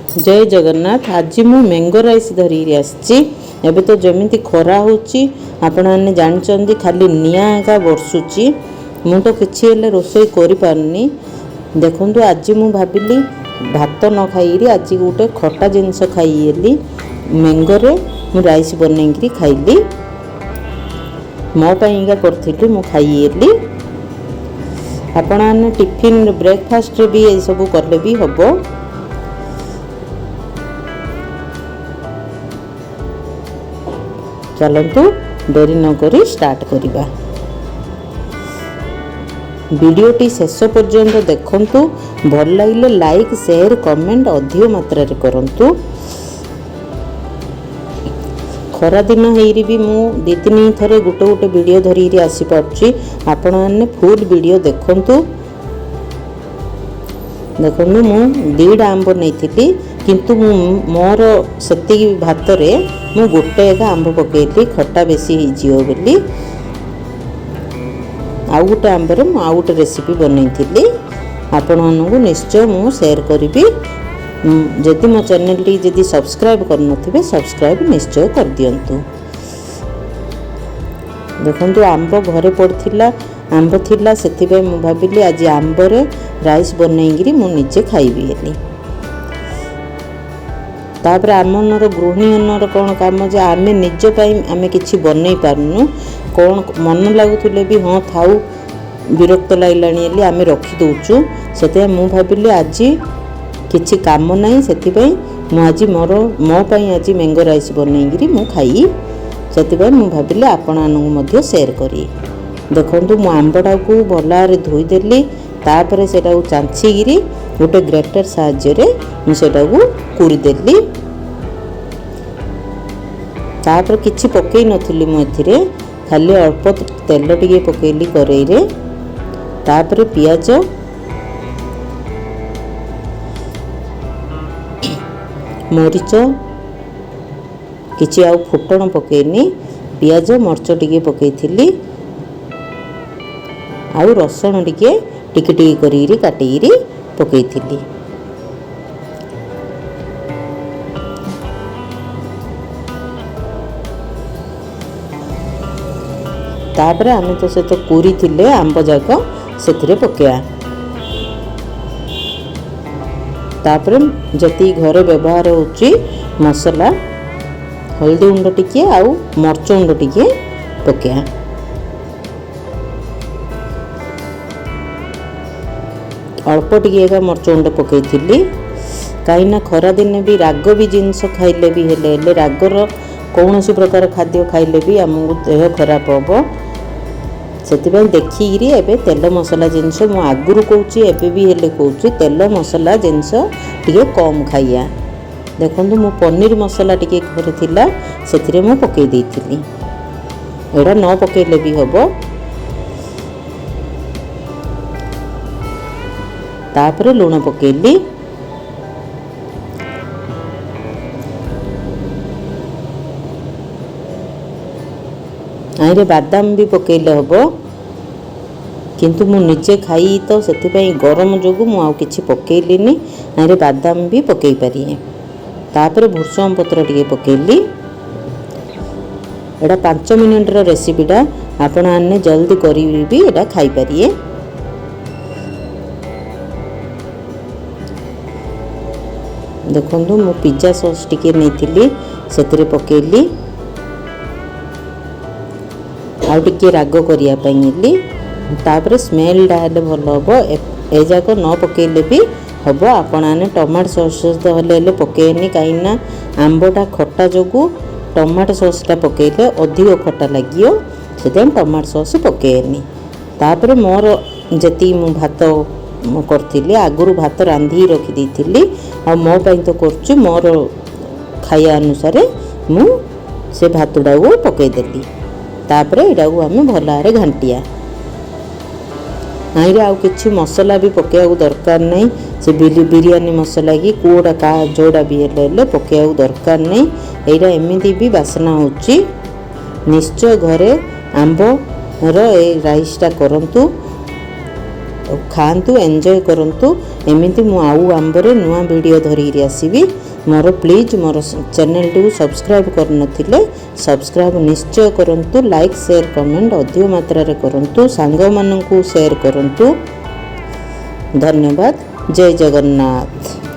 जय जगन्नाथ। आज मु मैंगो राइस धरी आसी। एबे तो जमीती खरा होची आपण माने जानचंदी खाली निया का बरसुची। मु तो किछि हेले रोसई करि पारनी। देखंतु आज मु भाबिली भात न खाइरी आज गोटे खट्टा जिनस खाइली। मैंगो रे मु राइस बनेइकरी खाइली। मो पाइंगा करथिली मु खाइली। आपण माने टिफिन ब्रेकफास्ट रे भी ए सब करले भी हबो। चलतु डेरी नक स्टार्ट करिबा। वीडियोटी शेष पर्यंत देखंतु। भल लगे लाइक शेयर कमेंट अधिक मात्रा रे करंतु। खरा दिन हेरी भी मु दी तीन थरे गोटे गोटे वीडियो धरी आसी पारछि। आपण माने फुल वीडियो देखंतु। देखंतु मु 2टा आंब नैथिली किंतु मोर सेति भात रे मु गोटे एक आंब पकेली खट्टा बेसी हिजियो बोली। आउ गोटे आंब रे मु आउ गोटे रेसिपी बनैथिली। आपण मानकु निश्चय मु शेयर करिबी। जदि मो चैनल टी जदि सब्सक्राइब कर नथिबे सब्सक्राइब निश्चय कर दियंतु। देखंतु आंब घरे पड़थिला आंब थिला सेति बे मु भाबिली आज आंब रे राइस बनैगिरी मु निजे खाइबी हेली। तापर आमनर गृहिणीनर कौन काम जे आमे निज पाई आमे किछि बनै पारनु। कौन मन लागुले भी हाँ थाउ विरक्त लागिलाणी हेली आमे रखी दउचु। सेते मु भाबिली आज किछि काम नाही सेति पई मु आज मो पई आज मैंगो राइस बनैगिरी मु खाई। सेति पई मु भाबिली आपणानंगु मध्ये शेयर करी। देखंतु मु आंबडा को भलारे धोई देली। तापर सेटा को चांची गिरी गोटे ग्रेटर साहाय्य रे मु सेटा को कुड़ी देली। तापर किछि पकई नथिली मु एथिरे खाली अल्प तेल टिके पकेली करेई रे। तापर पियाज मरीच किछि आउ फुटण पकेनी। पियाज मरच टिके पकेइथिली आउ रसुण टिके टिके टिके करी काटिरी पकेइथिली। तापर आमे तो से तो कुरी थिले आंब जाक सेथिरे पकेया। तापर जति घरे व्यवहार होची मसला हल्दी गुंड टिके आउ मरच गुंड टिके पकेया। अल्प टिके का मरच गुंड पकेइथिली काईना खरा दिन भी राग भी जिनस खाइले भी हेले रागर कौनसी प्रकार खाद्य खाइले भी आमको देह खराब होबो। सेतिबे देखिरी एबे तेल मसला जिनस मु आगुरु कहूची एबे भी हेले कहूची तेल मसला जिनस टिके कम खाइया। देखंतु मु पनीर मसला टिके घरे थिला सेतिरे मु पकेई देइथिली। एडा न पकेइले भी होबो। तापर लूण पकेइली। आइरे बादाम भी पकेइले होबो किंतु मु निजे खाई तो सेति पई गरम जोगु मु आउ किछि पकेइलिनी। आइरे बादाम भी पकेई पारिए। तापर भुर्सम पत्र टिके पकेइली। एडा 5 मिनिट रो रेसिपीटा आपण आने जल्दी करी भी एडा खाई पारिए। देखंतु मु पिज्जा सॉस टिके नैथिली सेतिरे पकेइली आउ टिके राग करिया पइली। तापर स्मेल डा हेले भल हबो। ए जाको न पकेइले भी हबो। आपण आने टमाटो सॉस तो हेले पकेइनी काईना आंबटा खट्टा जोगु टमाटो सॉस टा पकेइले अधिक खट्टा लागियो सेते टमाटो सॉस पकेइनी। तापर मोर जति मु भात करथिली आगुरु भात रांधी रखी देइथिली आ मो पई तो करछु मोर खाया अनुसार मु से भातडा को पकेइ देली। तापर एडा को हमें भलारे घंटिया। आइरे आउ किछि मसला भी पकेया दरकार नहीं। से बिरयानी मसला की कोडा का जोड़ा भी हेले पकेया दरकार नहीं। एरा एमिति भी बासना होची। निश्चय घरे आंब रो ए राइस टा करंतु। खातु एंजॉय करंतु। एमिति मु आउ आंबरे नुआ वीडियो धरिरी आसीबी। मोर प्लीज मोर चैनल टी सब्सक्राइब करनथिले सब्सक्राइब निश्चय करंतु। लाइक शेयर कमेंट अधिक मात्रा रे करंतु। सांग माननकु शेयर करंतु। धन्यवाद। जय जगन्नाथ।